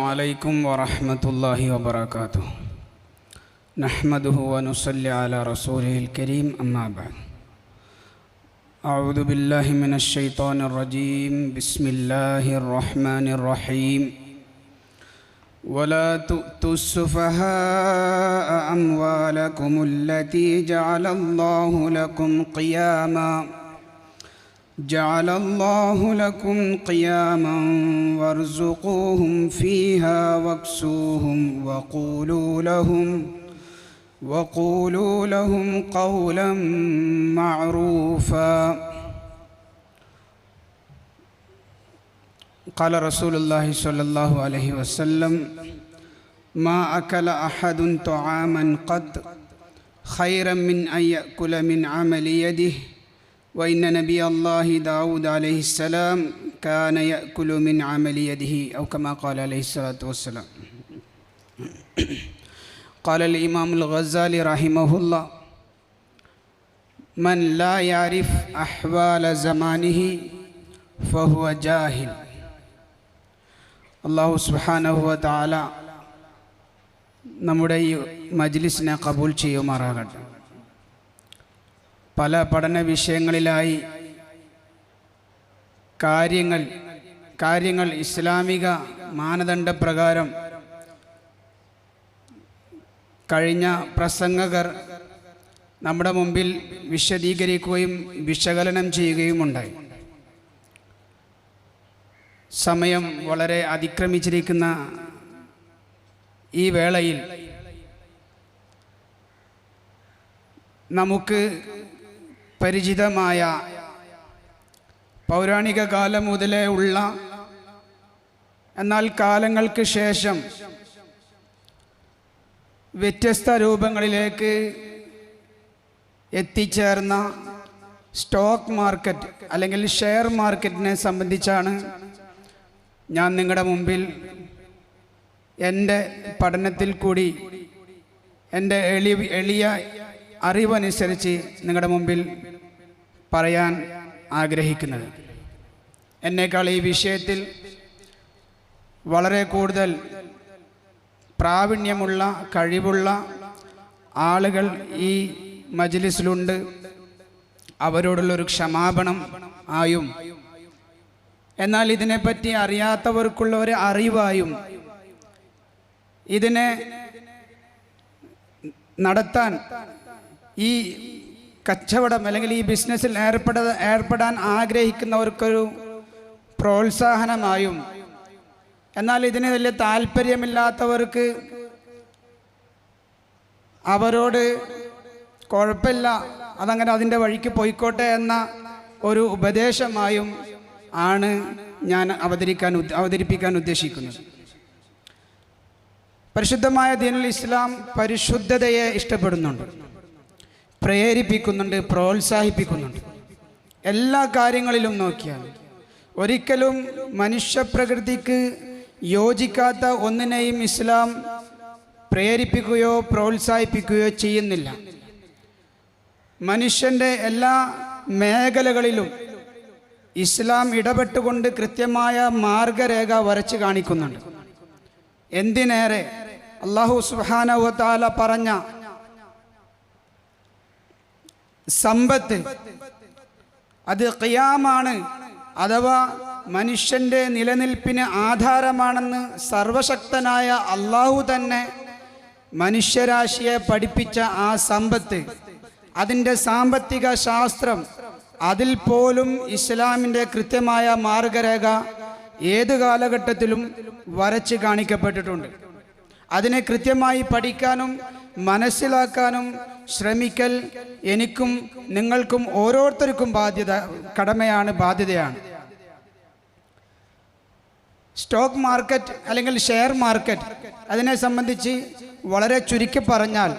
عليكم ورحمة الله وبركاته. نحمده ونصلي على رسوله الكريم. أما بعد، أعوذ بالله من الشيطان الرجيم. بسم الله الرحمن الرحيم. ولا تؤتوا السفهاء أموالكم التي جعل الله لكم قياما وارزقوهم فيها واكسوهم وقولوا لهم قولا معروفا. قال رسول الله صلى الله عليه وسلم: ما أكل أحد طعاما قط خيرا من أن يأكل من عمل يده، وإن نبي الله داود عليه السلام كان يأكل من عمل يده، أو كما قال عليه الصلاة والسلام. قال الإمام الغزالي رحمه الله: من لا يعرف أحوال زمانه فهو جاهل. അല്ലാഹു സുബ്ഹാനഹു വ തആല നമ്മുടെ ഈ മജ്ലിസിനെ കബൂൽ ചെയ്യുമാറാകട്ടെ. പല പഠന വിഷയങ്ങളിലായി കാര്യങ്ങൾ ഇസ്ലാമിക മാനദണ്ഡപ്രകാരം കഴിഞ്ഞ പ്രസംഗകർ നമ്മുടെ മുമ്പിൽ വിശദീകരിക്കുകയും വിശകലനം ചെയ്യുകയുമുണ്ടായി. സമയം വളരെ അതിക്രമിച്ചിരിക്കുന്ന ഈ വേളയിൽ നമുക്ക് പരിചിതമായ പൗരാണിക കാലം മുതലേ ഉള്ള, എന്നാൽ കാലങ്ങൾക്ക് ശേഷം വ്യത്യസ്ത രൂപങ്ങളിലേക്ക് എത്തിച്ചേർന്ന സ്റ്റോക്ക് മാർക്കറ്റ് അല്ലെങ്കിൽ ഷെയർ മാർക്കറ്റിനെ സംബന്ധിച്ചാണ് ഞാൻ നിങ്ങളുടെ മുമ്പിൽ എൻ്റെ പഠനത്തിൽ കൂടി എൻ്റെ എളിയ അറിവനുസരിച്ച് നിങ്ങളുടെ മുമ്പിൽ പറയാൻ ആഗ്രഹിക്കുന്നത്. എന്നേക്കാൾ ഈ വിഷയത്തിൽ വളരെ കൂടുതൽ പ്രാവീണ്യമുള്ള, കഴിവുള്ള ആളുകൾ ഈ മജ്ലിസിലുണ്ട്. അവരോടുള്ളൊരു ക്ഷമാപണം ആയും, എന്നാൽ ഇതിനെപ്പറ്റി അറിയാത്തവർക്കുള്ള ഒരു അറിവായും, ഇതിനെ നടത്താൻ, ഈ കച്ചവടം അല്ലെങ്കിൽ ഈ ബിസിനസ്സിൽ ഏർപ്പെടാൻ ആഗ്രഹിക്കുന്നവർക്കൊരു പ്രോത്സാഹനമായും, എന്നാൽ ഇതിന് വലിയ താല്പര്യമില്ലാത്തവർക്ക് അവരോട് കുഴപ്പമില്ല, അതങ്ങനെ അതിൻ്റെ വഴിക്ക് പോയിക്കോട്ടെ എന്ന ഒരു ഉപദേശമായും ആണ് ഞാൻ അവതരിപ്പിക്കാൻ ഉദ്ദേശിക്കുന്നത്. പരിശുദ്ധമായ ദീനുൽ ഇസ്ലാം പരിശുദ്ധതയെ ഇഷ്ടപ്പെടുന്നുണ്ട്, പ്രേരിപ്പിക്കുന്നുണ്ട്, പ്രോത്സാഹിപ്പിക്കുന്നുണ്ട്. എല്ലാ കാര്യങ്ങളിലും നോക്കിയാൽ ഒരിക്കലും മനുഷ്യപ്രകൃതിക്ക് യോജിക്കാത്ത ഒന്നിനെയും ഇസ്ലാം പ്രേരിപ്പിക്കുകയോ പ്രോത്സാഹിപ്പിക്കുകയോ ചെയ്യുന്നില്ല. മനുഷ്യൻ്റെ എല്ലാ മേഖലകളിലും ഇസ്ലാം ഇടപെട്ടുകൊണ്ട് കൃത്യമായ മാർഗരേഖ വരച്ച് കാണിക്കുന്നുണ്ട്. എന്തിനേറെ അല്ലാഹു സുബ്ഹാനഹു വ തആല പറഞ്ഞ സമ്പത്ത് അത് ഖിയാമാണ്, അഥവാ മനുഷ്യൻ്റെ നിലനിൽപ്പിന് ആധാരമാണെന്ന് സർവശക്തനായ അല്ലാഹു തന്നെ മനുഷ്യരാശിയെ പഠിപ്പിച്ച ആ സമ്പത്ത്, അതിൻ്റെ സാമ്പത്തിക ശാസ്ത്രം, അതിൽ പോലും ഇസ്ലാമിൻ്റെ കൃത്യമായ മാർഗരേഖ ഏത് കാലഘട്ടത്തിലും വരച്ച് കാണിക്കപ്പെട്ടിട്ടുണ്ട്. അതിനെ കൃത്യമായി പഠിക്കാനും മനസ്സിലാക്കാനും ശ്രമിക്കൽ എനിക്കും നിങ്ങൾക്കും ഓരോരുത്തർക്കും ബാധ്യതയാണ്. സ്റ്റോക്ക് മാർക്കറ്റ് അല്ലെങ്കിൽ ഷെയർ മാർക്കറ്റ്, അതിനെ സംബന്ധിച്ച് വളരെ ചുരുക്കി പറഞ്ഞാൽ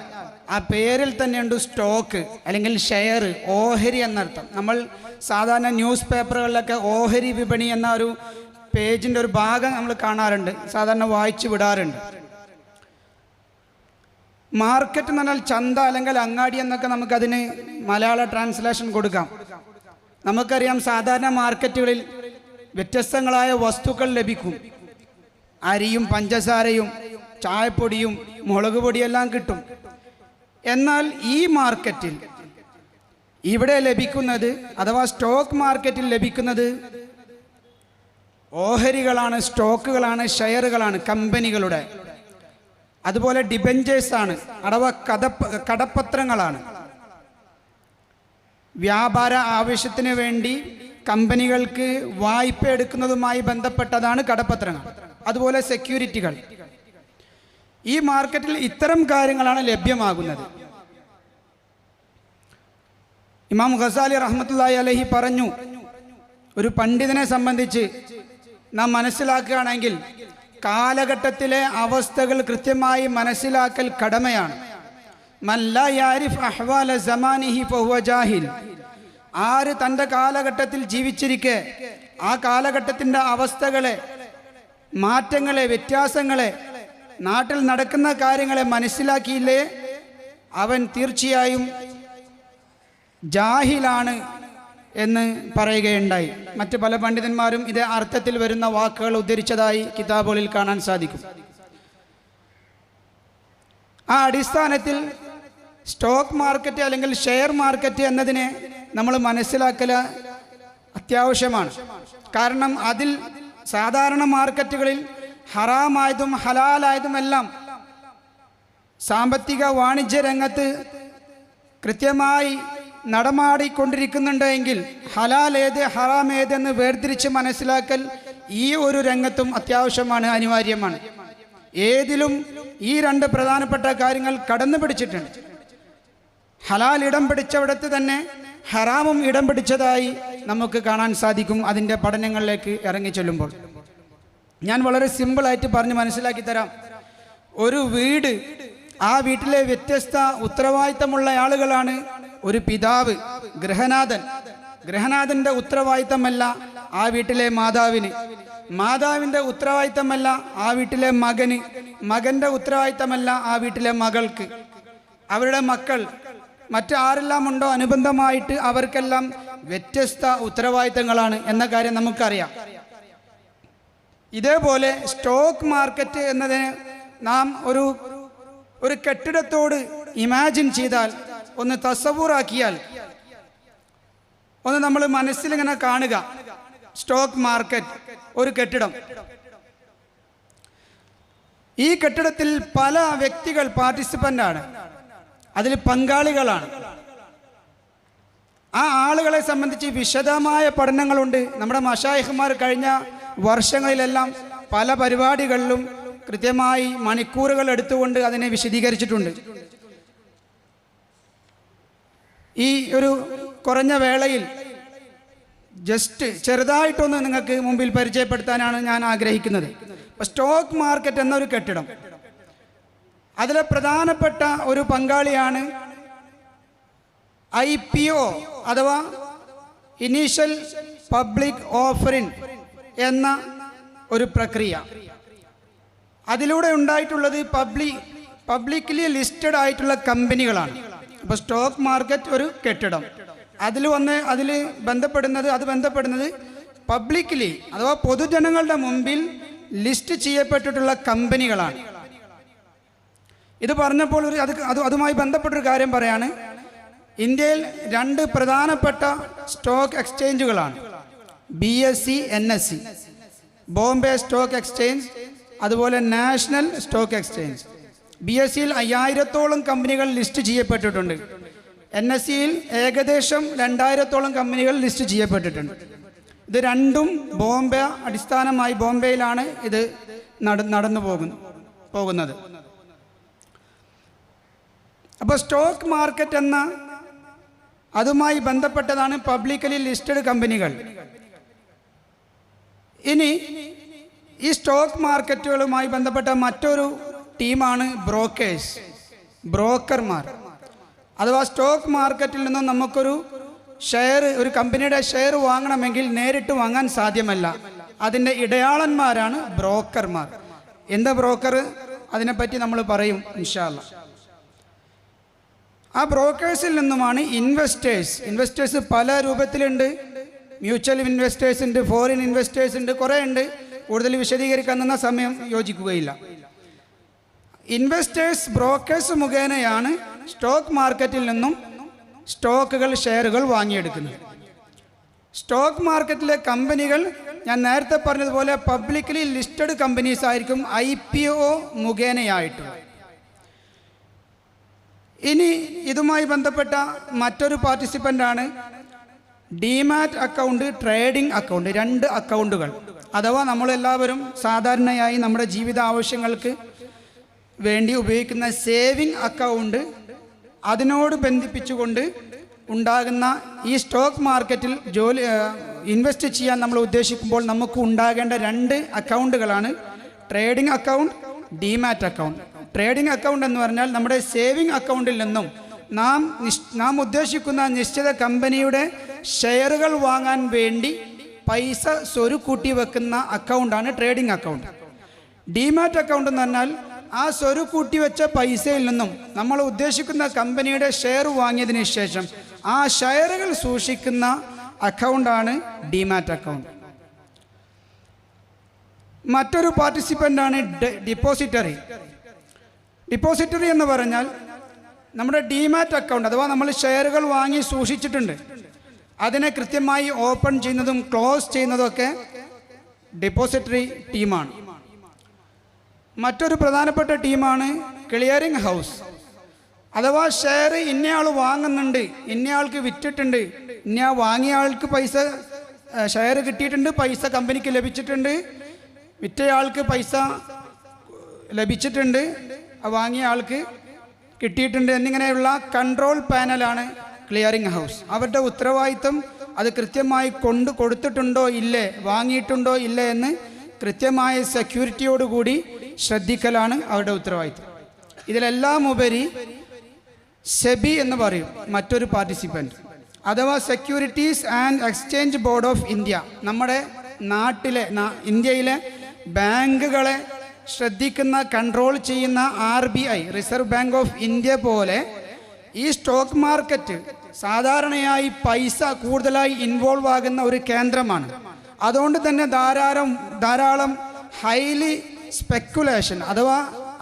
ആ പേരിൽ തന്നെയുണ്ട് സ്റ്റോക്ക് അല്ലെങ്കിൽ ഷെയർ, ഓഹരി എന്നർത്ഥം. നമ്മൾ സാധാരണ ന്യൂസ് പേപ്പറുകളിലൊക്കെ ഓഹരി വിപണി എന്ന ഒരു പേജിൻ്റെ ഒരു ഭാഗം നമ്മൾ കാണാറുണ്ട്, സാധാരണ വായിച്ചു വിടാറുണ്ട്. മാർക്കറ്റ് എന്ന് പറഞ്ഞാൽ ചന്ത അല്ലെങ്കിൽ അങ്ങാടി എന്നൊക്കെ നമുക്കതിന് മലയാള ട്രാൻസ്ലേഷൻ കൊടുക്കാം. നമുക്കറിയാം, സാധാരണ മാർക്കറ്റുകളിൽ വ്യത്യസ്തങ്ങളായ വസ്തുക്കൾ ലഭിക്കും. അരിയും പഞ്ചസാരയും ചായപ്പൊടിയും മുളക് പൊടിയെല്ലാം കിട്ടും. എന്നാൽ ഈ മാർക്കറ്റിൽ ഇവിടെ ലഭിക്കുന്നത്, അഥവാ സ്റ്റോക്ക് മാർക്കറ്റിൽ ലഭിക്കുന്നത് ഓഹരികളാണ്, സ്റ്റോക്കുകളാണ്, ഷെയറുകളാണ് കമ്പനികളുടെ. അതുപോലെ ഡിബെഞ്ചേഴ്സാണ്, അഥവാ കടപ്പത്രങ്ങളാണ്. വ്യാപാര ആവശ്യത്തിന് വേണ്ടി കമ്പനികൾക്ക് വായ്പ എടുക്കുന്നതുമായി ബന്ധപ്പെട്ടതാണ് കടപ്പത്രങ്ങൾ. അതുപോലെ സെക്യൂരിറ്റികൾ. ഈ മാർക്കറ്റിൽ ഇത്തരം കാര്യങ്ങളാണ് ലഭ്യമാകുന്നത്. ഇമാം ഖസാലി റഹ്മത്തുള്ളാഹി അലൈഹി പറഞ്ഞു, ഒരു പണ്ഡിതനെ സംബന്ധിച്ച് നാം മനസ്സിലാക്കുകയാണെങ്കിൽ കാലഘട്ടത്തിലെ അവസ്ഥകൾ കൃത്യമായി മനസ്സിലാക്കൽ കടമയാണ്. മൻ ലാ യഅരിഫ് അഹ്വാല സമാനിഹി ഫഹുവ ജാഹിൽ. ആര് തൻ്റെ കാലഘട്ടത്തിൽ ജീവിച്ചിരിക്കെ ആ കാലഘട്ടത്തിൻ്റെ അവസ്ഥകളെ, മാറ്റങ്ങളെ, വ്യത്യാസങ്ങളെ, നാട്ടിൽ നടക്കുന്ന കാര്യങ്ങളെ മനസ്സിലാക്കിയില്ലേ, അവൻ തീർച്ചയായും ജാഹിലാണ് എന്ന് പറയുകയുണ്ടായി. മറ്റ് പല പണ്ഡിതന്മാരും ഇതേ അർത്ഥത്തിൽ വരുന്ന വാക്കുകൾ ഉദ്ധരിച്ചതായി കിതാബുകളിൽ കാണാൻ സാധിക്കും. ആ അടിസ്ഥാനത്തിൽ സ്റ്റോക്ക് മാർക്കറ്റ് അല്ലെങ്കിൽ ഷെയർ മാർക്കറ്റ് എന്നതിനെ നമ്മൾ മനസ്സിലാക്കൽ അത്യാവശ്യമാണ്. കാരണം അതിൽ സാധാരണ മാർക്കറ്റുകളിൽ ഹറാമായതും ഹലാലായതുമെല്ലാം സാമ്പത്തിക വാണിജ്യ രംഗത്ത് കൃത്യമായി നടമാടിക്കൊണ്ടിരിക്കുന്നുണ്ട് എങ്കിൽ ഹലാൽ ഏത് ഹറാം ഏതെന്ന് വേർതിരിച്ച് മനസ്സിലാക്കൽ ഈ ഒരു രംഗത്തും അത്യാവശ്യമാണ്, അനിവാര്യമാണ്. ഏതിലും ഈ രണ്ട് പ്രധാനപ്പെട്ട കാര്യങ്ങൾ കടന്നു പിടിച്ചിട്ടുണ്ട്. ഹലാൽ ഇടം പിടിച്ചവിടത്ത് തന്നെ ഹറാമും ഇടം പിടിച്ചതായി നമുക്ക് കാണാൻ സാധിക്കും അതിൻ്റെ പഠനങ്ങളിലേക്ക് ഇറങ്ങി ചെല്ലുമ്പോൾ. ഞാൻ വളരെ സിമ്പിളായിട്ട് പറഞ്ഞ് മനസ്സിലാക്കി തരാം. ഒരു വീട്, ആ വീട്ടിലെ വ്യത്യസ്ത ഉത്തരവാദിത്തമുള്ള ആളുകളാണ്. ഒരു പിതാവ്, ഗൃഹനാഥൻ. ഗൃഹനാഥൻ്റെ ഉത്തരവാദിത്തമല്ല ആ വീട്ടിലെ മാതാവിന്. മാതാവിൻ്റെ ഉത്തരവാദിത്തമല്ല ആ വീട്ടിലെ മകന്. മകൻ്റെ ഉത്തരവാദിത്തമല്ല ആ വീട്ടിലെ മകൾക്ക്. അവരുടെ മക്കൾ, മറ്റാരെല്ലാം ഉണ്ടോ അനുബന്ധമായിട്ട് അവർക്കെല്ലാം വ്യത്യസ്ത ഉത്തരവാദിത്തങ്ങളാണ് എന്ന കാര്യം നമുക്കറിയാം. ഇതേപോലെ സ്റ്റോക്ക് മാർക്കറ്റ് എന്നതിന് നാം ഒരു കെട്ടിടത്തോട് ഇമാജിൻ ചെയ്താൽ, ഒന്ന് തസവൂറാക്കിയാൽ, ഒന്ന് നമ്മൾ മനസ്സിലിങ്ങനെ കാണുക. സ്റ്റോക്ക് മാർക്കറ്റ് ഒരു കെട്ടിടം. ഈ കെട്ടിടത്തിൽ പല വ്യക്തികൾ പാർട്ടിസിപ്പൻ്റാണ്, അതിൽ പങ്കാളികളാണ്. ആ ആളുകളെ സംബന്ധിച്ച് വിശദമായ പഠനങ്ങളുണ്ട്. നമ്മുടെ മശായിഖ്മാർ കഴിഞ്ഞ വർഷങ്ങളിലെല്ലാം പല പരിപാടികളിലും കൃത്യമായി മണിക്കൂറുകൾ എടുത്തുകൊണ്ട് അതിനെ വിശദീകരിച്ചിട്ടുണ്ട്. ഈ ഒരു കുറഞ്ഞ വേളയിൽ ജസ്റ്റ് ചെറുതായിട്ടൊന്ന് നിങ്ങൾക്ക് മുമ്പിൽ പരിചയപ്പെടുത്താനാണ് ഞാൻ ആഗ്രഹിക്കുന്നത്. അപ്പോൾ സ്റ്റോക്ക് മാർക്കറ്റ് എന്നൊരു കെട്ടിടം, അതിലെ പ്രധാനപ്പെട്ട ഒരു പങ്കാളിയാണ് IPO അഥവാ ഇനീഷ്യൽ പബ്ലിക് ഓഫറിംഗ് എന്ന ഒരു പ്രക്രിയ. അതിലൂടെ ഉണ്ടായിട്ടുള്ളത് പബ്ലിക്കലി ലിസ്റ്റഡ് ആയിട്ടുള്ള കമ്പനികളാണ്. അപ്പോൾ സ്റ്റോക്ക് മാർക്കറ്റ് ഒരു കെട്ടിടം, അതിൽ ബന്ധപ്പെടുന്നത് പബ്ലിക്കലി അഥവാ പൊതുജനങ്ങളുടെ മുമ്പിൽ ലിസ്റ്റ് ചെയ്യപ്പെട്ടിട്ടുള്ള കമ്പനികളാണ്. ഇത് പറഞ്ഞപ്പോൾ അതുമായി ബന്ധപ്പെട്ടൊരു കാര്യം പറയാണ്. ഇന്ത്യയിൽ രണ്ട് പ്രധാനപ്പെട്ട സ്റ്റോക്ക് എക്സ്ചേഞ്ചുകളാണ്, BSE, NSE, Bombay stock exchange, അതുപോലെ നാഷണൽ സ്റ്റോക്ക് എക്സ്ചേഞ്ച്. BSEയിൽ 5000-ഓളം കമ്പനികൾ ലിസ്റ്റ് ചെയ്യപ്പെട്ടിട്ടുണ്ട്. NSEയിൽ ഏകദേശം 2000-ഓളം കമ്പനികൾ ലിസ്റ്റ് ചെയ്യപ്പെട്ടിട്ടുണ്ട്. ഇത് രണ്ടും ബോംബെ അടിസ്ഥാനമായി, ബോംബെയിലാണ് ഇത് നടന്നു പോകുന്നത്. അപ്പോൾ സ്റ്റോക്ക് മാർക്കറ്റ് എന്ന അതുമായി ബന്ധപ്പെട്ടതാണ് പബ്ലിക്കലി ലിസ്റ്റഡ് കമ്പനികൾ. ഇനി ഈ സ്റ്റോക്ക് മാർക്കറ്റുകളുമായി ബന്ധപ്പെട്ട മറ്റൊരു ടീമാണ് ബ്രോക്കർമാർ. അഥവാ സ്റ്റോക്ക് മാർക്കറ്റിൽ നിന്നും നമുക്കൊരു ഷെയർ, ഒരു കമ്പനിയുടെ ഷെയർ വാങ്ങണമെങ്കിൽ നേരിട്ട് വാങ്ങാൻ സാധ്യമല്ല. അതിൻ്റെ ഇടയാളന്മാരാണ് ബ്രോക്കർമാർ. എന്താ ബ്രോക്കർ? അതിനെപ്പറ്റി നമ്മൾ പറയും ഇൻഷാ അല്ലാഹ്. ആ ബ്രോക്കേഴ്സിൽ നിന്നുമാണ് ഇൻവെസ്റ്റേഴ്സ് പല രൂപത്തിലുണ്ട്. മ്യൂച്വൽ ഇൻവെസ്റ്റേഴ്സ് ഉണ്ട്, ഫോറിൻ ഇൻവെസ്റ്റേഴ്സ് ഉണ്ട്, കുറേ ഉണ്ട്. കൂടുതൽ വിശദീകരിക്കാൻ നിന്ന സമയം യോജിക്കുകയില്ല. ഇൻവെസ്റ്റേഴ്സ് ബ്രോക്കേഴ്സ് മുഖേനയാണ് സ്റ്റോക്ക് മാർക്കറ്റിൽ നിന്നും സ്റ്റോക്കുകൾ ഷെയറുകൾ വാങ്ങിയെടുക്കുന്നത്. സ്റ്റോക്ക് മാർക്കറ്റിലെ കമ്പനികൾ ഞാൻ നേരത്തെ പറഞ്ഞതുപോലെ പബ്ലിക്കലി ലിസ്റ്റഡ് കമ്പനീസ് ആയിരിക്കും, IPO മുഖേനയായിട്ടുള്ള. ഇനി ഇതുമായി ബന്ധപ്പെട്ട മറ്റൊരു പാർട്ടിസിപ്പൻ്റാണ് ഡിമാറ്റ് അക്കൗണ്ട്, ട്രേഡിംഗ് അക്കൗണ്ട്. 2 അക്കൗണ്ടുകൾ, അഥവാ നമ്മളെല്ലാവരും സാധാരണയായി നമ്മുടെ ജീവിത ആവശ്യങ്ങൾക്ക് വേണ്ടി ഉപയോഗിക്കുന്ന സേവിങ് അക്കൗണ്ട്, അതിനോട് ബന്ധിപ്പിച്ചുകൊണ്ട് ഉണ്ടാകുന്ന ഈ സ്റ്റോക്ക് മാർക്കറ്റിൽ ഇൻവെസ്റ്റ് ചെയ്യാൻ നമ്മൾ ഉദ്ദേശിക്കുമ്പോൾ നമുക്ക് ഉണ്ടാകേണ്ട 2 അക്കൗണ്ടുകളാണ് trading account, demat account. Trading account എന്ന് പറഞ്ഞാൽ നമ്മുടെ സേവിങ് അക്കൗണ്ടിൽ നിന്നും നാം ഉദ്ദേശിക്കുന്ന നിശ്ചിത കമ്പനിയുടെ ഷെയറുകൾ വാങ്ങാൻ വേണ്ടി പൈസ സ്വരുക്കൂട്ടി വെക്കുന്ന അക്കൗണ്ടാണ് ട്രേഡിംഗ് അക്കൗണ്ട്. ഡിമാറ്റ് അക്കൗണ്ട് എന്ന് പറഞ്ഞാൽ ആ സ്വരുക്കൂട്ടി വെച്ച പൈസയിൽ നിന്നും നമ്മൾ ഉദ്ദേശിക്കുന്ന കമ്പനിയുടെ ഷെയർ വാങ്ങിയതിന് ശേഷം ആ ഷെയറുകൾ സൂക്ഷിക്കുന്ന അക്കൗണ്ടാണ് ഡിമാറ്റ് അക്കൗണ്ട്. മറ്റൊരു പാർട്ടിസിപ്പൻ്റാണ് ഡിപ്പോസിറ്ററി. ഡിപ്പോസിറ്ററി എന്ന് പറഞ്ഞാൽ നമ്മുടെ ഡിമാറ്റ് അക്കൗണ്ട്, അഥവാ നമ്മൾ ഷെയറുകൾ വാങ്ങി സൂക്ഷിച്ചിട്ടുണ്ട്, അതിനെ കൃത്യമായി ഓപ്പൺ ചെയ്യുന്നതും ക്ലോസ് ചെയ്യുന്നതൊക്കെ ഡിപ്പോസിറ്ററി ടീമാണ്. മറ്റൊരു പ്രധാനപ്പെട്ട ടീമാണ് ക്ലിയറിംഗ് ഹൗസ്. അഥവാ ഷെയർ ഇന്നയാൾ വാങ്ങുന്നുണ്ട്, ഇന്നയാൾക്ക് വിറ്റിട്ടുണ്ട്, ഇന്നയാൾ വാങ്ങിയ ആൾക്ക് പൈസ ഷെയർ കിട്ടിയിട്ടുണ്ട്, പൈസ കമ്പനിക്ക് ലഭിച്ചിട്ടുണ്ട്, വിറ്റയാൾക്ക് പൈസ ലഭിച്ചിട്ടുണ്ട്, വാങ്ങിയ ആൾക്ക് കിട്ടിയിട്ടുണ്ട് എന്നിങ്ങനെയുള്ള കൺട്രോൾ പാനലാണ് ക്ലിയറിംഗ് ഹൗസ്. അവരുടെ ഉത്തരവാദിത്വം അത് കൃത്യമായി കൊടുത്തിട്ടുണ്ടോ ഇല്ലേ, വാങ്ങിയിട്ടുണ്ടോ ഇല്ലേ എന്ന് കൃത്യമായ സെക്യൂരിറ്റിയോടുകൂടി ശ്രദ്ധിക്കലാണ് അവരുടെ ഉത്തരവാദിത്വം. ഇതിലെല്ലാം ഉപരി സെബി എന്ന് പറയും മറ്റൊരു പാർട്ടിസിപ്പൻ്റ്, അഥവാ securities and exchange board of India. നമ്മുടെ നാട്ടിലെ ഇന്ത്യയിലെ ബാങ്കുകളെ ശ്രദ്ധിക്കുന്ന, കൺട്രോൾ ചെയ്യുന്ന RBI, reserve bank of India പോലെ ഈ സ്റ്റോക്ക് മാർക്കറ്റ് സാധാരണയായി പൈസ കൂടുതലായി ഇൻവോൾവ് ആകുന്ന ഒരു കേന്ദ്രമാണ്. അതുകൊണ്ട് തന്നെ ധാരാളം ഹൈലി സ്പെക്കുലേഷൻ, അഥവാ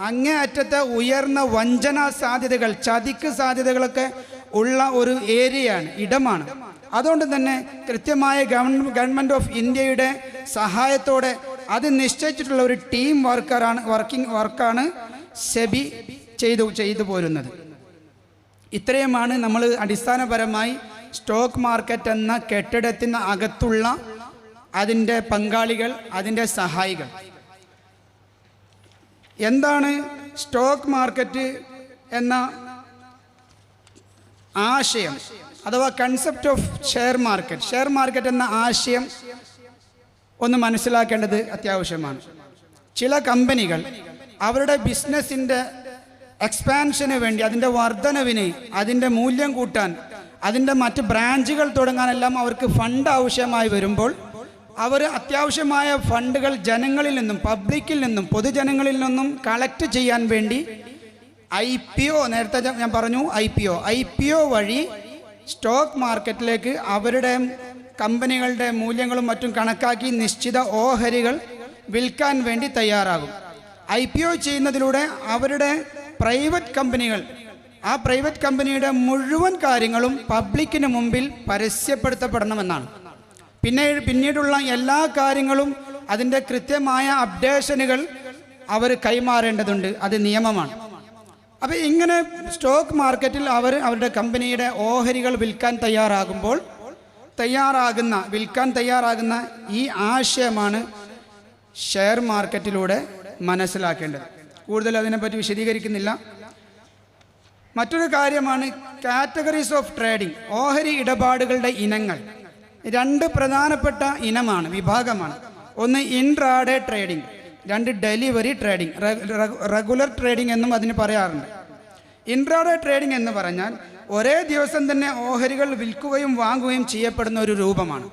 അങ്ങേയറ്റത്തെ ഉയർന്ന വഞ്ചനാ സാധ്യതകൾ, ചതിക്ക് സാധ്യതകളൊക്കെ ഉള്ള ഒരു ഏരിയയാണ്, ഇടമാണ്. അതുകൊണ്ട് തന്നെ കൃത്യമായ ഗവൺമെൻറ് ഓഫ് ഇന്ത്യയുടെ സഹായത്തോടെ അത് നിശ്ചയിച്ചിട്ടുള്ള ഒരു ടീം വർക്കാണ് സെബി ചെയ്തു പോരുന്നത്. ഇത്രയുമാണ് നമ്മൾ അടിസ്ഥാനപരമായി സ്റ്റോക്ക് മാർക്കറ്റ് എന്ന കെട്ടിടത്തിന് അകത്തുള്ള അതിൻ്റെ പങ്കാളികൾ, അതിൻ്റെ സഹായികൾ. എന്താണ് സ്റ്റോക്ക് മാർക്കറ്റ് എന്ന ആശയം, അഥവാ കൺസെപ്റ്റ് ഓഫ് ഷെയർ മാർക്കറ്റ് എന്ന ആശയം ഒന്ന് മനസ്സിലാക്കേണ്ടത് അത്യാവശ്യമാണ്. ചില കമ്പനികൾ അവരുടെ ബിസിനസ്സിൻ്റെ എക്സ്പാൻഷന് വേണ്ടി, അതിൻ്റെ വർധനവിന്, അതിൻ്റെ മൂല്യം കൂട്ടാൻ, അതിൻ്റെ മറ്റ് ബ്രാഞ്ചുകൾ തുടങ്ങാനെല്ലാം അവർക്ക് ഫണ്ട് ആവശ്യമായി വരുമ്പോൾ അവർ അത്യാവശ്യമായ ഫണ്ടുകൾ ജനങ്ങളിൽ നിന്നും, പബ്ലിക്കിൽ നിന്നും, പൊതുജനങ്ങളിൽ നിന്നും കളക്ട് ചെയ്യാൻ വേണ്ടി IPO, നേരത്തെ ഞാൻ പറഞ്ഞു IPO വഴി സ്റ്റോക്ക് മാർക്കറ്റിലേക്ക് അവരുടെ കമ്പനികളുടെ മൂല്യങ്ങളും മറ്റും കണക്കാക്കി നിശ്ചിത ഓഹരികൾ വിൽക്കാൻ വേണ്ടി തയ്യാറാകും. IPO ചെയ്യുന്നതിലൂടെ അവരുടെ പ്രൈവറ്റ് കമ്പനികൾ, ആ പ്രൈവറ്റ് കമ്പനിയുടെ മുഴുവൻ കാര്യങ്ങളും പബ്ലിക്കിന് മുമ്പിൽ പരസ്യപ്പെടുത്തപ്പെടണമെന്നാണ്. പിന്നീടുള്ള എല്ലാ കാര്യങ്ങളും അതിൻ്റെ കൃത്യമായ അപ്ഡേഷനുകൾ അവർ കൈമാറേണ്ടതുണ്ട്, അത് നിയമമാണ്. അപ്പോൾ ഇങ്ങനെ സ്റ്റോക്ക് മാർക്കറ്റിൽ അവരുടെ കമ്പനിയുടെ ഓഹരികൾ വിൽക്കാൻ തയ്യാറാകുന്ന ഈ ആശയമാണ് ഷെയർ മാർക്കറ്റിലൂടെ മനസ്സിലാക്കേണ്ടത്. കൂടുതൽ അതിനെപ്പറ്റി വിശദീകരിക്കുന്നില്ല. മറ്റൊരു കാര്യമാണ് കാറ്റഗറീസ് ഓഫ് ട്രേഡിംഗ്, ഓഹരി ഇടപാടുകളുടെ ഇനങ്ങൾ. 2 പ്രധാനപ്പെട്ട വിഭാഗമാണ്. ഒന്ന് intraday trading, 2 delivery trading, regular trading എന്നും അതിന് പറയാറുണ്ട്. ഇൻട്രാഡേ ട്രേഡിംഗ് എന്ന് പറഞ്ഞാൽ ഒരേ ദിവസം തന്നെ ഓഹരികൾ വിൽക്കുകയും വാങ്ങുകയും ചെയ്യപ്പെടുന്ന ഒരു രൂപമാണ്.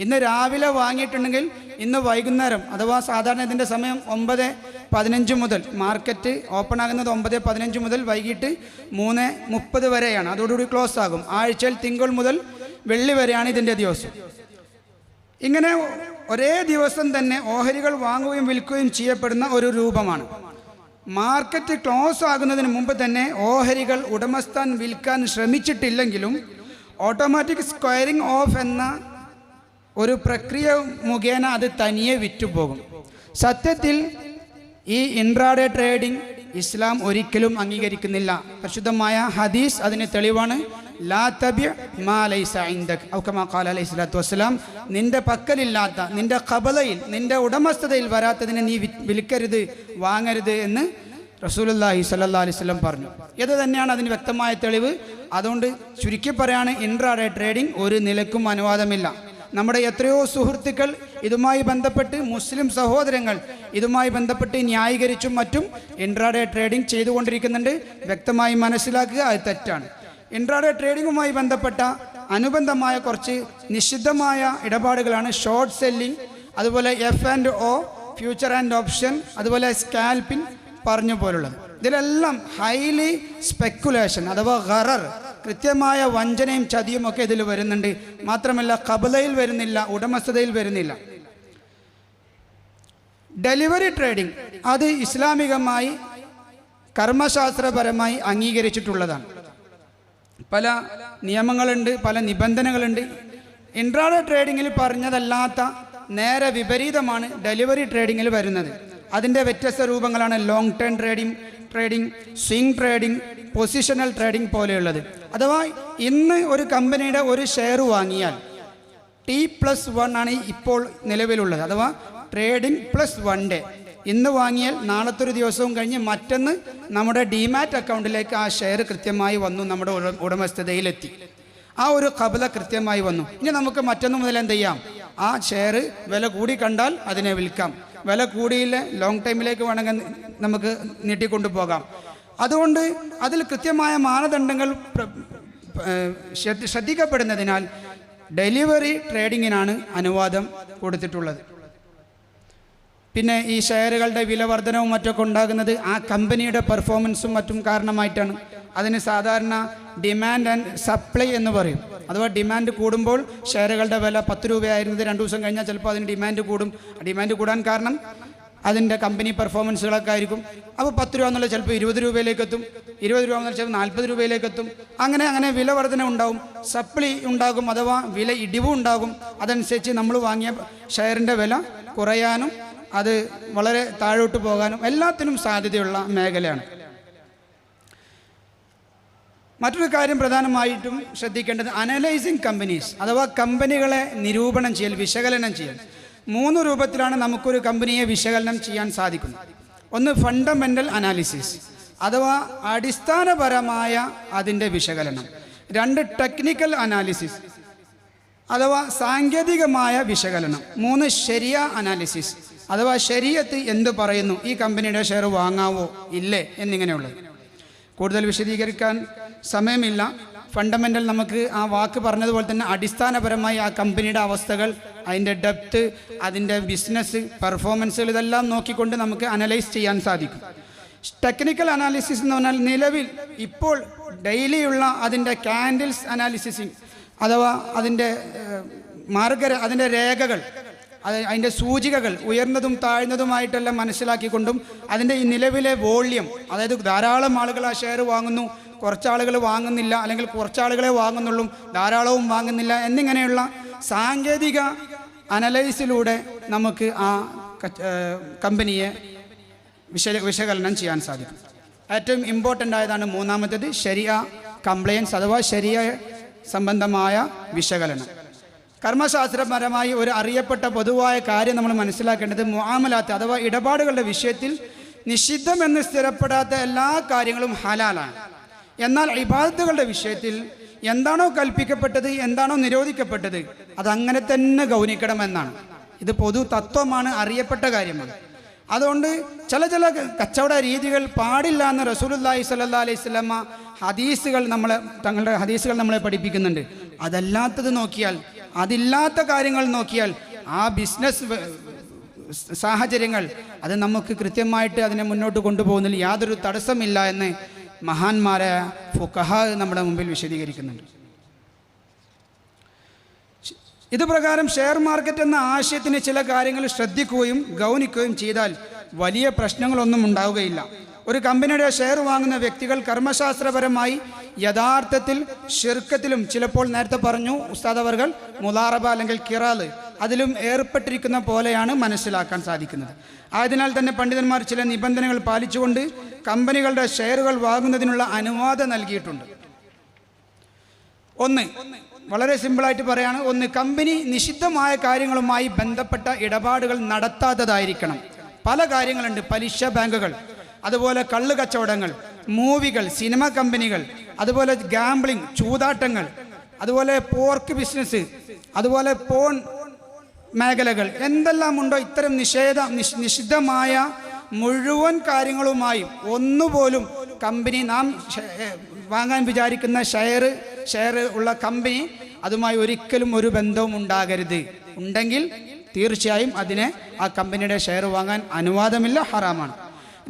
ഇന്ന് രാവിലെ വാങ്ങിയിട്ടുണ്ടെങ്കിൽ ഇന്ന് വൈകുന്നേരം, അഥവാ സാധാരണ ഇതിൻ്റെ സമയം 9:15 മുതൽ, മാർക്കറ്റ് ഓപ്പൺ ആകുന്നത് 9:15 മുതൽ വൈകിട്ട് 3:30 വരെയാണ്. അതോടുകൂടി ക്ലോസ് ആകും. ആഴ്ചയിൽ തിങ്കൾ മുതൽ വെള്ളി വരെയാണ് ഇതിൻ്റെ ദിവസം. ഇങ്ങനെ ഒരേ ദിവസം തന്നെ ഓഹരികൾ വാങ്ങുകയും വിൽക്കുകയും ചെയ്യപ്പെടുന്ന ഒരു രൂപമാണ്. മാർക്കറ്റ് ക്ലോസ് ആകുന്നതിന് മുമ്പ് തന്നെ ഓഹരികൾ ഉടമസ്ഥൻ വിൽക്കാൻ ശ്രമിച്ചിട്ടില്ലെങ്കിലും ഓട്ടോമാറ്റിക് സ്ക്വയറിംഗ് ഓഫ് എന്ന ഒരു പ്രക്രിയ മുഖേന അത് തനിയെ വിറ്റുപോകും. സത്യത്തിൽ ഈ ഇൻട്രാഡേ ട്രേഡിംഗ് ഇസ്ലാം ഒരിക്കലും അംഗീകരിക്കുന്നില്ല. പരിശുദ്ധമായ ഹദീസ് അതിന് തെളിവാണ്. ലാ തബി മാ ലൈസ ഇൻദക് ഔ കമാ ഖാല അലൈഹി സ്വലാത്തു വസ്സലാം, നിന്റെ പക്കലില്ലാത്ത, നിന്റെ ഖബലയിൽ, നിന്റെ ഉടമസ്ഥതയിൽ വരാത്തതിനെ നീ വിൽക്കരുത്, വാങ്ങരുത് എന്ന് റസൂലുള്ളാഹി സ്വല്ലല്ലാഹു അലൈഹി വസല്ലം പറഞ്ഞു. ഇത് തന്നെയാണ് അതിന് വ്യക്തമായ തെളിവ്. അതുകൊണ്ട് ചുരുക്കി പറയാണ്, ഇൻട്രാഡേ ട്രേഡിംഗ് ഒരു നിലക്കും അനുവാദമില്ല. നമ്മുടെ എത്രയോ സുഹൃത്തുക്കൾ ഇതുമായി ബന്ധപ്പെട്ട്, മുസ്ലിം സഹോദരങ്ങൾ ഇതുമായി ബന്ധപ്പെട്ട് ന്യായീകരിച്ചും മറ്റും ഇൻട്രാഡേ ട്രേഡിംഗ് ചെയ്തുകൊണ്ടിരിക്കുന്നുണ്ട്. വ്യക്തമായി മനസ്സിലാക്കുക, അത് തെറ്റാണ്. ഇൻട്രാഡേ ട്രേഡിങ്ങുമായി ബന്ധപ്പെട്ട അനുബന്ധമായ കുറച്ച് നിഷിദ്ധമായ ഇടപാടുകളാണ് ഷോർട്ട് സെല്ലിംഗ്, അതുപോലെ F&O, ഫ്യൂച്ചർ ആൻഡ് ഓപ്ഷൻ, അതുപോലെ സ്കാൽപ്പിംഗ് പറഞ്ഞു പോലുള്ളത്. ഇതിലെല്ലാം ഹൈലി സ്പെക്കുലേഷൻ അഥവാ ഖറർ, കൃത്യമായ വഞ്ചനയും ചതിയും ഒക്കെ ഇതിൽ വരുന്നുണ്ട്. മാത്രമല്ല ഖബലയിൽ വരുന്നില്ല, ഉടമസ്ഥതയിൽ വരുന്നില്ല. ഡെലിവറി ട്രേഡിംഗ് അത് ഇസ്ലാമികമായി കർമ്മശാസ്ത്രപരമായി അംഗീകരിച്ചിട്ടുള്ളതാണ്. പല നിയമങ്ങളുണ്ട്, പല നിബന്ധനകളുണ്ട്. ഇൻട്രാഡേ ട്രേഡിങ്ങിൽ പറഞ്ഞതല്ലാത്ത നേരെ വിപരീതമാണ് ഡെലിവറി ട്രേഡിങ്ങിൽ വരുന്നത്. അതിൻ്റെ വ്യത്യസ്ത രൂപങ്ങളാണ് long term trading, swing trading, positional trading പോലെയുള്ളത്. അഥവാ ഇന്ന് ഒരു കമ്പനിയുടെ ഒരു ഷെയർ വാങ്ങിയാൽ T+1 ആണ് ഇപ്പോൾ നിലവിലുള്ളത്. അഥവാ ട്രേഡിംഗ് പ്ലസ് 1 ഡേ. ഇന്ന് വാങ്ങിയാൽ നാളത്തെ ഒരു ദിവസവും കഴിഞ്ഞ് മറ്റൊന്ന് നമ്മുടെ ഡിമാറ്റ് അക്കൗണ്ടിലേക്ക് ആ ഷെയർ കൃത്യമായി വന്നു, നമ്മുടെ ഉടമസ്ഥതയിലെത്തി. ആ ഒരു ഖബല കൃത്യമായി വന്നു. ഇനി നമുക്ക് മറ്റൊന്ന് മുതൽ എന്ത് ചെയ്യാം? ആ ഷെയർ വില കൂടി കണ്ടാൽ അതിനെ വിൽക്കാം, വില കൂടിയില്ല ലോങ് ടൈമിലേക്ക് വേണമെങ്കിൽ നമുക്ക് നീട്ടിക്കൊണ്ടു പോകാം. അതുകൊണ്ട് അതിൽ കൃത്യമായ മാനദണ്ഡങ്ങൾ ശ്രദ്ധിക്കപ്പെടുന്നതിനാൽ ഡെലിവറി ട്രേഡിങ്ങിനാണ് അനുവാദം കൊടുത്തിട്ടുള്ളത്. പിന്നെ ഈ ഷെയറുകളുടെ വില വർധനവും മറ്റൊക്കെ ഉണ്ടാകുന്നത് ആ കമ്പനിയുടെ പെർഫോമൻസും മറ്റും കാരണമായിട്ടാണ്. അതിന് സാധാരണ ഡിമാൻഡ് ആൻഡ് സപ്ലൈ എന്ന് പറയും. അഥവാ ഡിമാൻഡ് കൂടുമ്പോൾ ഷെയറുകളുടെ വില 10 രൂപയായിരുന്നത് 2 ദിവസം കഴിഞ്ഞാൽ ചിലപ്പോൾ അതിന് ഡിമാൻഡ് കൂടും. ഡിമാൻഡ് കൂടാൻ കാരണം അതിൻ്റെ കമ്പനി പെർഫോമൻസുകളൊക്കെ ആയിരിക്കും. അപ്പോൾ 10 രൂപ എന്നുള്ളത് ചിലപ്പോൾ 20 രൂപയിലേക്ക് എത്തും, 20 രൂപ എന്നുള്ള ചിലപ്പോൾ 40 രൂപയിലേക്ക് എത്തും. അങ്ങനെ വില വർധന ഉണ്ടാകും, സപ്ലൈ ഉണ്ടാകും, അഥവാ വില ഇടിവും ഉണ്ടാകും. അതനുസരിച്ച് നമ്മൾ വാങ്ങിയ ഷെയറിൻ്റെ വില കുറയാനും അത് വളരെ താഴോട്ട് പോകാനും എല്ലാത്തിനും സാധ്യതയുള്ള മേഖലയാണ്. മറ്റൊരു കാര്യം പ്രധാനമായിട്ടും ശ്രദ്ധിക്കേണ്ടത് അനലൈസിങ് കമ്പനീസ് അഥവാ കമ്പനികളെ നിരൂപണം ചെയ്യൽ, വിശകലനം ചെയ്യൽ. 3 രൂപത്തിലാണ് നമുക്കൊരു കമ്പനിയെ വിശകലനം ചെയ്യാൻ സാധിക്കുന്നത്. ഒന്ന് ഫണ്ടമെൻ്റൽ അനാലിസിസ് അഥവാ അടിസ്ഥാനപരമായ അതിൻ്റെ വിശകലനം. 2 ടെക്നിക്കൽ അനാലിസിസ് അഥവാ സാങ്കേതികമായ വിശകലനം. 3 ശരിയ അനാലിസിസ് അഥവാ ശരീഅത്ത് എന്ത് പറയുന്നു, ഈ കമ്പനിയുടെ ഷെയർ വാങ്ങാവോ ഇല്ലേ എന്നിങ്ങനെയുള്ളത്. കൂടുതൽ വിശദീകരിക്കാൻ സമയമില്ല. ഫണ്ടമെൻ്റൽ നമുക്ക് ആ വാക്ക് പറഞ്ഞതുപോലെ തന്നെ അടിസ്ഥാനപരമായി ആ കമ്പനിയുടെ അവസ്ഥകൾ, അതിൻ്റെ ഡെപ്ത്, അതിൻ്റെ ബിസിനസ് പെർഫോമൻസുകൾ ഇതെല്ലാം നോക്കിക്കൊണ്ട് നമുക്ക് അനലൈസ് ചെയ്യാൻ സാധിക്കും. ടെക്നിക്കൽ അനാലിസിസ് എന്ന് പറഞ്ഞാൽ നിലവിൽ ഇപ്പോൾ ഡെയിലിയുള്ള അതിൻ്റെ ക്യാൻഡിൽസ് അനാലിസിസിങ് അഥവാ അതിൻ്റെ അതിൻ്റെ രേഖകൾ, അതിൻ്റെ സൂചികകൾ ഉയർന്നതും താഴ്ന്നതുമായിട്ടെല്ലാം മനസ്സിലാക്കിക്കൊണ്ടും അതിൻ്റെ ഈ നിലവിലെ വോള്യം, അതായത് ധാരാളം ആളുകൾ ആ ഷെയർ വാങ്ങുന്നു, കുറച്ചാളുകൾ വാങ്ങുന്നില്ല, അല്ലെങ്കിൽ കുറച്ചാളുകളെ വാങ്ങുന്നുള്ളൂ, ധാരാളവും വാങ്ങുന്നില്ല എന്നിങ്ങനെയുള്ള സാങ്കേതിക അനലൈസിലൂടെ നമുക്ക് ആ കമ്പനിയെ വിശകലനം ചെയ്യാൻ സാധിക്കും. ഏറ്റവും ഇമ്പോർട്ടൻ്റ് ആയതാണ് മൂന്നാമത്തേത് ശരിയ കംപ്ലയൻസ് അഥവാ ശരിയ സംബന്ധമായ വിശകലനം. കർമ്മശാസ്ത്രപരമായി ഒരു അറിയപ്പെട്ട പൊതുവായ കാര്യം നമ്മൾ മനസ്സിലാക്കേണ്ടത് മുആമലാത്ത് അഥവാ ഇടപാടുകളുടെ വിഷയത്തിൽ നിഷിദ്ധമെന്ന് സ്ഥിരപ്പെടാത്ത എല്ലാ കാര്യങ്ങളും ഹലാലാണ്. എന്നാൽ ഇബാദത്തുകളുടെ വിഷയത്തിൽ എന്താണോ കൽപ്പിക്കപ്പെട്ടത്, എന്താണോ നിരോധിക്കപ്പെട്ടത്, അതങ്ങനെ തന്നെ ഗൗനിക്കണമെന്നാണ്. ഇത് പൊതു തത്വമാണ്, അറിയപ്പെട്ട കാര്യമാണ്. അതുകൊണ്ട് ചില കച്ചവട രീതികൾ പാടില്ല എന്ന് റസൂലുള്ളാഹി സ്വല്ലല്ലാഹു അലൈഹി വസല്ലമ തങ്ങളുടെ ഹദീസുകൾ നമ്മളെ പഠിപ്പിക്കുന്നുണ്ട്. അതല്ലാത്തത് നോക്കിയാൽ, അതില്ലാത്ത കാര്യങ്ങൾ നോക്കിയാൽ ആ ബിസിനസ് സാഹചര്യങ്ങൾ അത് നമുക്ക് കൃത്യമായിട്ട് അതിനെ മുന്നോട്ട് കൊണ്ടുപോകുന്നതിൽ യാതൊരു തടസ്സമില്ല എന്ന് മഹാന്മാരായ ഫുഖഹാ നമ്മുടെ മുമ്പിൽ വിശദീകരിക്കുന്നുണ്ട്. ഇതുപ്രകാരം ഷെയർ മാർക്കറ്റ് എന്ന ആശയത്തിന് ചില കാര്യങ്ങൾ ശ്രദ്ധിക്കുകയും ഗൗനിക്കുകയും ചെയ്താൽ വലിയ പ്രശ്നങ്ങളൊന്നും ഉണ്ടാവുകയില്ല. ഒരു കമ്പനിയുടെ ഷെയർ വാങ്ങുന്ന വ്യക്തികൾ കർമ്മശാസ്ത്രപരമായി യഥാർത്ഥത്തിൽ ഷിർക്കത്തിലും ചിലപ്പോൾ നേരത്തെ പറഞ്ഞു ഉസ്താദ് അവർകൾ മുലാറബ അല്ലെങ്കിൽ കിറാൽ അതിലും ഏർപ്പെട്ടിരിക്കുന്ന പോലെയാണ് മനസ്സിലാക്കാൻ സാധിക്കുന്നത്. ആയതിനാൽ തന്നെ പണ്ഡിതന്മാർ ചില നിബന്ധനകൾ പാലിച്ചുകൊണ്ട് കമ്പനികളുടെ ഷെയറുകൾ വാങ്ങുന്നതിനുള്ള അനുവാദം നൽകിയിട്ടുണ്ട്. ഒന്ന്, വളരെ സിമ്പിളായിട്ട് പറയാണ്, ഒന്ന്, കമ്പനി നിഷിദ്ധമായ കാര്യങ്ങളുമായി ബന്ധപ്പെട്ട ഇടപാടുകൾ നടത്താത്തതായിരിക്കണം. പല കാര്യങ്ങളുണ്ട്, പലിശ ബാങ്കുകൾ, അതുപോലെ കള്ള് കച്ചവടങ്ങൾ, മൂവികൾ, സിനിമ കമ്പനികൾ, അതുപോലെ ഗാംബ്ലിംഗ് ചൂതാട്ടങ്ങൾ, അതുപോലെ പോർക്ക് ബിസിനസ്, അതുപോലെ പോൺ മേഖലകൾ, എന്തെല്ലാം ഉണ്ടോ ഇത്തരം നിഷിദ്ധമായ മുഴുവൻ കാര്യങ്ങളുമായും ഒന്നുപോലും കമ്പനി നാം വാങ്ങാൻ വിചാരിക്കുന്ന ഷെയർ ഉള്ള കമ്പനി അതുമായി ഒരിക്കലും ഒരു ബന്ധവും ഉണ്ടാകരുത്. ഉണ്ടെങ്കിൽ തീർച്ചയായും ആ കമ്പനിയുടെ ഷെയർ വാങ്ങാൻ അനുവാദമില്ല, ഹറാമാണ്.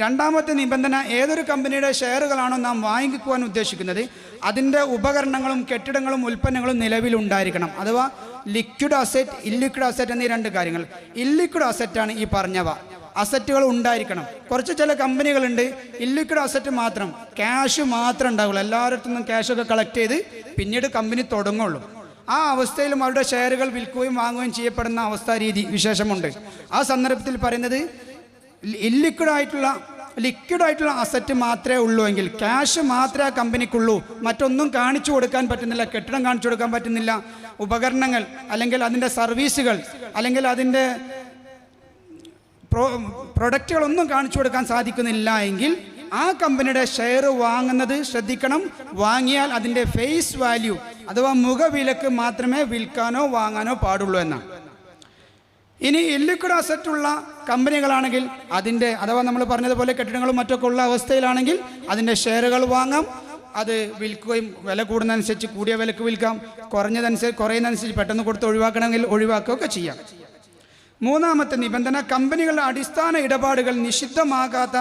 രണ്ടാമത്തെ നിബന്ധന, ഏതൊരു കമ്പനിയുടെ ഷെയറുകളാണോ നാം വാങ്ങിക്കുവാൻ ഉദ്ദേശിക്കുന്നത് അതിൻ്റെ ഉപകരണങ്ങളും കെട്ടിടങ്ങളും ഉൽപ്പന്നങ്ങളും നിലവിലുണ്ടായിരിക്കണം. അഥവാ ലിക്വിഡ് അസറ്റ്, ഇല്ലിക്വിഡ് അസറ്റ് എന്നീ രണ്ട് കാര്യങ്ങൾ. ഇല്ലിക്വിഡ് അസറ്റാണ് ഈ പറഞ്ഞവ, അസറ്റുകൾ ഉണ്ടായിരിക്കണം. കുറച്ച് ചില കമ്പനികളുണ്ട് ഇല്ലിക്വിഡ് അസറ്റ് മാത്രം, ക്യാഷ് മാത്രം ഉണ്ടാവുള്ളൂ, എല്ലാവരുടെ നിന്നും ക്യാഷൊക്കെ കളക്ട് ചെയ്ത് പിന്നീട് കമ്പനി തുടങ്ങുള്ളൂ. ആ അവസ്ഥയിലും അവരുടെ ഷെയറുകൾ വിൽക്കുകയും വാങ്ങുകയും ചെയ്യപ്പെടുന്ന അവസ്ഥാ രീതി വിശേഷമുണ്ട്. ആ സന്ദർഭത്തിൽ പറയുന്നത് ലിക്വിഡായിട്ടുള്ള അസറ്റ് മാത്രമേ ഉള്ളൂ എങ്കിൽ, ക്യാഷ് മാത്രമേ ആ കമ്പനിക്കുള്ളൂ, മറ്റൊന്നും കാണിച്ചു കൊടുക്കാൻ പറ്റുന്നില്ല, കെട്ടിടം കാണിച്ചു കൊടുക്കാൻ പറ്റുന്നില്ല, ഉപകരണങ്ങൾ അല്ലെങ്കിൽ അതിൻ്റെ സർവീസുകൾ അല്ലെങ്കിൽ അതിൻ്റെ പ്രൊഡക്റ്റുകളൊന്നും കാണിച്ചു കൊടുക്കാൻ സാധിക്കുന്നില്ല എങ്കിൽ ആ കമ്പനിയുടെ ഷെയർ വാങ്ങുന്നത് ശ്രദ്ധിക്കണം. വാങ്ങിയാൽ അതിൻ്റെ ഫേസ് വാല്യൂ അഥവാ മുഖവിലക്ക് മാത്രമേ വിൽക്കാനോ വാങ്ങാനോ പാടുള്ളൂ എന്നാണ്. ഇനി ഇല്ലിക്വിഡ് അസറ്റുള്ള കമ്പനികളാണെങ്കിൽ അതിൻ്റെ അഥവാ നമ്മൾ പറഞ്ഞതുപോലെ കെട്ടിടങ്ങളും മറ്റൊക്കെ ഉള്ള അവസ്ഥയിലാണെങ്കിൽ അതിൻ്റെ ഷെയറുകൾ വാങ്ങാം. അത് വിൽക്കുകയും വില കൂടുന്നതനുസരിച്ച് കൂടിയ വിലക്ക് വിൽക്കാം, കുറയുന്നതനുസരിച്ച് പെട്ടെന്ന് കൊടുത്ത് ഒഴിവാക്കണമെങ്കിൽ ഒഴിവാക്കുകയൊക്കെ ചെയ്യാം. മൂന്നാമത്തെ നിബന്ധന, കമ്പനികളുടെ അടിസ്ഥാന ഇടപാടുകൾ നിഷിദ്ധമാകാത്ത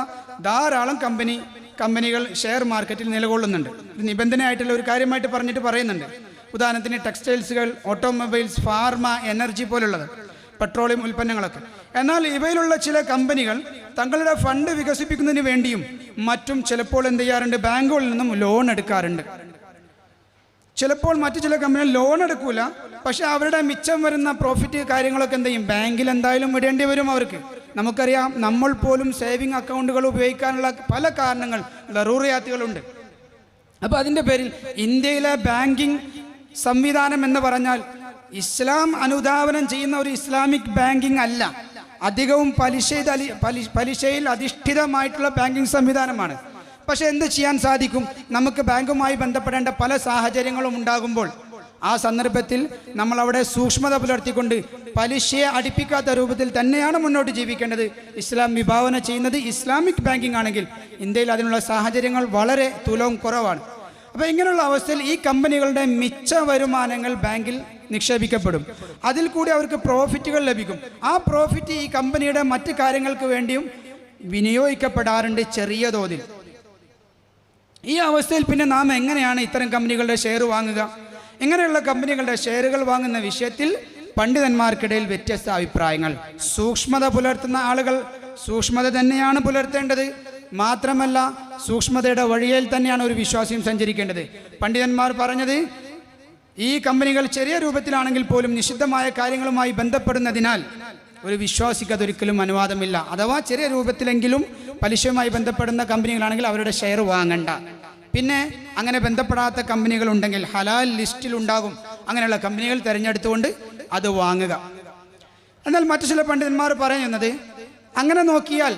ധാരാളം കമ്പനികൾ ഷെയർ മാർക്കറ്റിൽ നിലകൊള്ളുന്നുണ്ട്. നിബന്ധനയായിട്ടുള്ള ഒരു കാര്യമായിട്ട് പറയുന്നുണ്ട്. ഉദാഹരണത്തിന് ടെക്സ്റ്റൈൽസുകൾ, ഓട്ടോമൊബൈൽസ്, ഫാർമ, എനർജി പോലുള്ളത്, പെട്രോളിയം ഉൽപ്പന്നങ്ങളൊക്കെ. എന്നാൽ ഇവയിലുള്ള ചില കമ്പനികൾ തങ്ങളുടെ ഫണ്ട് വികസിപ്പിക്കുന്നതിന് വേണ്ടിയും മറ്റും ചിലപ്പോൾ എന്ത് ചെയ്യാറുണ്ട്, ബാങ്കുകളിൽ നിന്നും ലോൺ എടുക്കാറുണ്ട്. ചിലപ്പോൾ മറ്റു ചില കമ്പനികൾ ലോൺ എടുക്കൂല, പക്ഷെ അവരുടെ മിച്ചം വരുന്ന പ്രോഫിറ്റ് കാര്യങ്ങളൊക്കെ എന്ത് ചെയ്യും, ബാങ്കിൽ എന്തായാലും ഇടേണ്ടി വരും അവർക്ക്. നമുക്കറിയാം, നമ്മൾ പോലും സേവിങ് അക്കൗണ്ടുകൾ ഉപയോഗിക്കാനുള്ള പല കാരണങ്ങൾ, ലറൂറിയാത്തുകളുണ്ട്. അപ്പോൾ അതിൻ്റെ പേരിൽ ഇന്ത്യയിലെ ബാങ്കിങ് സംവിധാനം എന്ന് പറഞ്ഞാൽ ഇസ്ലാം അനുധാവനം ചെയ്യുന്ന ഒരു ഇസ്ലാമിക് ബാങ്കിങ് അല്ല, അധികവും പലിശയിൽ അധിഷ്ഠിതമായിട്ടുള്ള ബാങ്കിങ് സംവിധാനമാണ്. പക്ഷെ എന്ത് ചെയ്യാൻ സാധിക്കും, നമുക്ക് ബാങ്കുമായി ബന്ധപ്പെടേണ്ട പല സാഹചര്യങ്ങളും ഉണ്ടാകുമ്പോൾ ആ സന്ദർഭത്തിൽ നമ്മൾ അവിടെ സൂക്ഷ്മത പുലർത്തിക്കൊണ്ട് പലിശയെ അടുപ്പിക്കാത്ത രൂപത്തിൽ തന്നെയാണ് മുന്നോട്ട് ജീവിക്കേണ്ടത്. ഇസ്ലാം വിഭാവന ചെയ്യുന്നത് ഇസ്ലാമിക് ബാങ്കിങ് ആണെങ്കിൽ ഇന്ത്യയിൽ അതിനുള്ള സാഹചര്യങ്ങൾ വളരെ തുലവും കുറവാണ്. അപ്പോൾ ഇങ്ങനെയുള്ള അവസ്ഥയിൽ ഈ കമ്പനികളുടെ മിച്ച വരുമാനങ്ങൾ ബാങ്കിൽ നിക്ഷേപിക്കപ്പെടും. അതിൽ കൂടി അവർക്ക് പ്രോഫിറ്റുകൾ ലഭിക്കും. ആ പ്രോഫിറ്റ് ഈ കമ്പനിയുടെ മറ്റ് കാര്യങ്ങൾക്ക് വേണ്ടിയും വിനിയോഗിക്കപ്പെടാറുണ്ട് ചെറിയ തോതിൽ. ഈ അവസ്ഥയിൽ പിന്നെ നാം എങ്ങനെയാണ് ഇത്തരം കമ്പനികളുടെ ഷെയർ വാങ്ങുക? ഇങ്ങനെയുള്ള കമ്പനികളുടെ ഷെയറുകൾ വാങ്ങുന്ന വിഷയത്തിൽ പണ്ഡിതന്മാർക്കിടയിൽ വ്യത്യസ്ത അഭിപ്രായങ്ങൾ. സൂക്ഷ്മത പുലർത്തുന്ന ആളുകൾ സൂക്ഷ്മത തന്നെയാണ് പുലർത്തേണ്ടത്. മാത്രമല്ല, സൂക്ഷ്മതയുടെ വഴിയിൽ തന്നെയാണ് ഒരു വിശ്വാസിയും സഞ്ചരിക്കേണ്ടത്. പണ്ഡിതന്മാർ പറഞ്ഞത്, ഈ കമ്പനികൾ ചെറിയ രൂപത്തിലാണെങ്കിൽ പോലും നിഷിദ്ധമായ കാര്യങ്ങളുമായി ബന്ധപ്പെടുന്നതിനാൽ ഒരു വിശ്വാസിക്ക് അതൊരിക്കലും അനുവാദമില്ല. അഥവാ ചെറിയ രൂപത്തിലെങ്കിലും പലിശയുമായി ബന്ധപ്പെടുന്ന കമ്പനികളാണെങ്കിൽ അവരുടെ ഷെയർ വാങ്ങണ്ട. പിന്നെ അങ്ങനെ ബന്ധപ്പെടാത്ത കമ്പനികൾ ഉണ്ടെങ്കിൽ ഹലാൽ ലിസ്റ്റിൽ ഉണ്ടാകും. അങ്ങനെയുള്ള കമ്പനികൾ തിരഞ്ഞെടുത്തുകൊണ്ട് അത് വാങ്ങുക. എന്നാൽ മറ്റു ചില പണ്ഡിതന്മാർ പറയുന്നത്, അങ്ങനെ നോക്കിയാൽ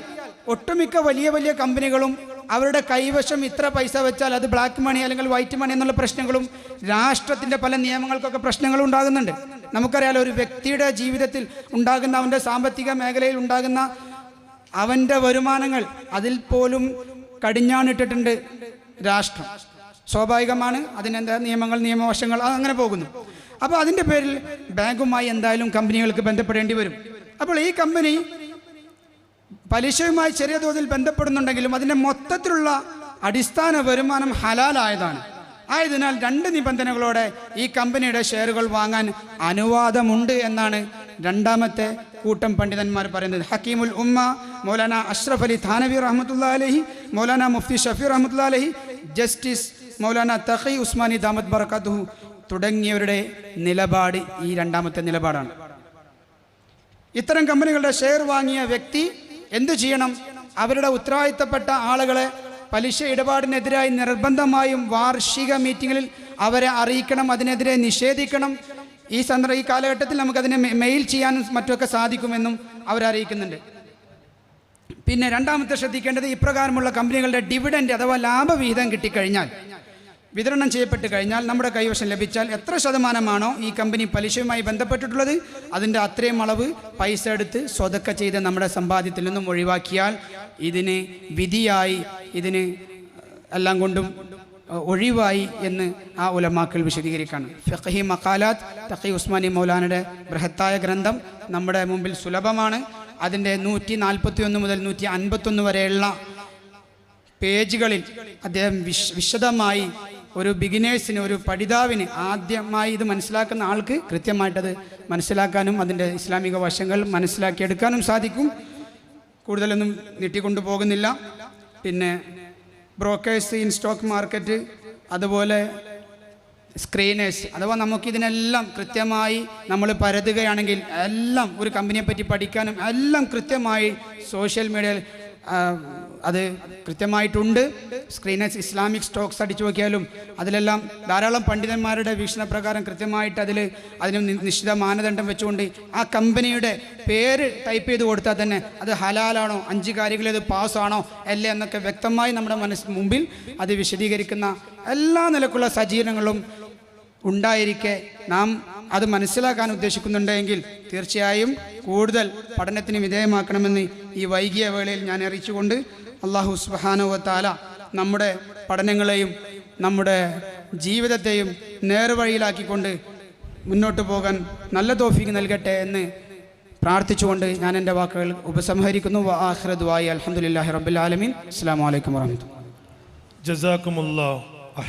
ഒട്ടുമിക്ക വലിയ വലിയ കമ്പനികളും അവരുടെ കൈവശം ഇത്ര പൈസ വെച്ചാൽ അത് ബ്ലാക്ക് മണി അല്ലെങ്കിൽ വൈറ്റ് മണി എന്നുള്ള പ്രശ്നങ്ങളും രാഷ്ട്രത്തിൻ്റെ പല നിയമങ്ങൾക്കൊക്കെ പ്രശ്നങ്ങളും ഉണ്ടാകുന്നുണ്ട്. നമുക്കറിയാലോ, ഒരു വ്യക്തിയുടെ ജീവിതത്തിൽ ഉണ്ടാകുന്ന അവൻ്റെ സാമ്പത്തിക മേഖലയിൽ ഉണ്ടാകുന്ന അവൻ്റെ വരുമാനങ്ങൾ അതിൽ പോലും കടിഞ്ഞാണിട്ടിട്ടുണ്ട് രാഷ്ട്രം. സ്വാഭാവികമാണ്, അതിനെന്താ നിയമവശങ്ങൾ അങ്ങനെ പോകുന്നു. അപ്പോൾ അതിൻ്റെ പേരിൽ ബാങ്കുമായി എന്തായാലും കമ്പനികൾക്ക് ബന്ധപ്പെടേണ്ടി വരും. അപ്പോൾ ഈ കമ്പനി പലിശയുമായി ചെറിയ തോതിൽ ബന്ധപ്പെടുന്നുണ്ടെങ്കിലും അതിൻ്റെ മൊത്തത്തിലുള്ള അടിസ്ഥാന വരുമാനം ഹലാലായതാണ്. ആയതിനാൽ 2 നിബന്ധനകളോടെ ഈ കമ്പനിയുടെ ഷെയറുകൾ വാങ്ങാൻ അനുവാദമുണ്ട് എന്നാണ് രണ്ടാമത്തെ കൂട്ടം പണ്ഡിതന്മാർ പറയുന്നത്. ഹക്കീമുൽ ഉമ്മ മൗലാന അഷ്റഫ് അലി ഥാനവി റഹ്മത്തുള്ളാഹി അലൈഹി, മൗലാന മുഫ്തി ഷഫീ റഹ്മത്തുള്ളാഹി അലൈഹി, ജസ്റ്റിസ് മൗലാന തഖി ഉസ്മാനി ദാമത്ത് ബറകാതുഹു തുടങ്ങിയവരുടെ നിലപാട് ഈ രണ്ടാമത്തെ നിലപാടാണ്. ഇത്തരം കമ്പനികളുടെ ഷെയർ വാങ്ങിയ വ്യക്തി എന്തു ചെയ്യണം? അവരുടെ ഉത്തരവാദിത്തപ്പെട്ട ആളുകളെ പലിശ ഇടപാടിനെതിരായി നിർബന്ധമായും വാർഷിക മീറ്റിങ്ങിൽ അവരെ അറിയിക്കണം, അതിനെതിരെ നിഷേധിക്കണം. ഈ കാലഘട്ടത്തിൽ നമുക്കതിനെ മെയിൽ ചെയ്യാനും മറ്റുമൊക്കെ സാധിക്കുമെന്നും അവരറിയിക്കുന്നുണ്ട്. പിന്നെ രണ്ടാമത്തെ ശ്രദ്ധിക്കേണ്ടത്, ഇപ്രകാരമുള്ള കമ്പനികളുടെ ഡിവിഡൻഡ് അഥവാ ലാഭവിഹിതം കിട്ടിക്കഴിഞ്ഞാൽ, വിതരണം ചെയ്യപ്പെട്ട് കഴിഞ്ഞാൽ, നമ്മുടെ കൈവശം ലഭിച്ചാൽ എത്ര ശതമാനമാണോ ഈ കമ്പനി പലിശയുമായി ബന്ധപ്പെട്ടിട്ടുള്ളത് അതിൻ്റെ അത്രയും അളവ് പൈസ എടുത്ത് സ്വതക്ക ചെയ്ത് നമ്മുടെ സമ്പാദ്യത്തിൽ നിന്നും ഒഴിവാക്കിയാൽ ഇതിന് വിധിയായി, ഇതിന് എല്ലാം കൊണ്ടും ഒഴിവായി എന്ന് ആ ഉലമാക്കൾ വിശദീകരിക്കുകയാണ്. ഫിഖ്ഹി മഖാലാത്ത് തഖി ഉസ്മാനി മൗലാനയുടെ ബൃഹത്തായ ഗ്രന്ഥം നമ്മുടെ മുമ്പിൽ സുലഭമാണ്. അതിൻ്റെ 141 മുതൽ 151 വരെയുള്ള പേജുകളിൽ അദ്ദേഹം വിശദമായി ഒരു ബിഗിനേഴ്സിന്, ഒരു പഠിതാവിന്, ആദ്യമായി ഇത് മനസ്സിലാക്കുന്ന ആൾക്ക് കൃത്യമായിട്ടത് മനസ്സിലാക്കാനും അതിൻ്റെ ഇസ്ലാമിക വശങ്ങൾ മനസ്സിലാക്കിയെടുക്കാനും സാധിക്കും. കൂടുതലൊന്നും നീട്ടിക്കൊണ്ടു പോകുന്നില്ല. പിന്നെ ബ്രോക്കേഴ്സ് ഇൻ സ്റ്റോക്ക് മാർക്കറ്റ്, അതുപോലെ സ്ക്രീനേഴ്സ്, അഥവാ നമുക്കിതിനെല്ലാം കൃത്യമായി നമ്മൾ പരതുകയാണെങ്കിൽ എല്ലാം ഒരു കമ്പനിയെ പറ്റി പഠിക്കാനും എല്ലാം കൃത്യമായി സോഷ്യൽ മീഡിയയിൽ അത് കൃത്യമായിട്ടുണ്ട്. സ്ക്രീനേഴ്സ് ഇസ്ലാമിക് സ്റ്റോക്സ് അടിച്ചു നോക്കിയാലും അതിലെല്ലാം ധാരാളം പണ്ഡിതന്മാരുടെ വീക്ഷണപ്രകാരം കൃത്യമായിട്ട് അതിന് നിശ്ചിത മാനദണ്ഡം വെച്ചുകൊണ്ട് ആ കമ്പനിയുടെ പേര് ടൈപ്പ് ചെയ്ത് കൊടുത്താൽ തന്നെ അത് ഹലാലാണോ, 5 കാര്യങ്ങളിൽ അത് പാസ്സാണോ അല്ലേ എന്നൊക്കെ വ്യക്തമായി നമ്മുടെ മുമ്പിൽ അത് വിശദീകരിക്കുന്ന എല്ലാ നിലക്കുള്ള സജ്ജീകരണങ്ങളും ഉണ്ടായിരിക്കെ നാം അത് മനസ്സിലാക്കാൻ ഉദ്ദേശിക്കുന്നുണ്ടെങ്കിൽ തീർച്ചയായും കൂടുതൽ പഠനത്തിന് വിധേയമാക്കണമെന്ന് ഈ വൈകിയ വേളയിൽ ഞാൻ അറിയിച്ചുകൊണ്ട് അല്ലാഹു സുബ്ഹാനഹു വ തആല നമ്മുടെ പഠനങ്ങളെയും നമ്മുടെ ജീവിതത്തെയും നേർവഴിയിലാക്കിക്കൊണ്ട് മുന്നോട്ട് പോകാൻ നല്ല തൗഫീഖ് നൽകട്ടെ എന്ന് പ്രാർത്ഥിച്ചുകൊണ്ട് ഞാൻ എൻ്റെ വാക്കുകൾ ഉപസംഹരിക്കുന്നു. വആഖിറു ദുആഇ അൽഹംദുലില്ലാഹി റബ്ബിൽ ആലമീൻ. അസ്സലാമു അലൈക്കും വറഹ്മത്തുള്ളാഹി. ജസാക്കുമുല്ലാഹ്.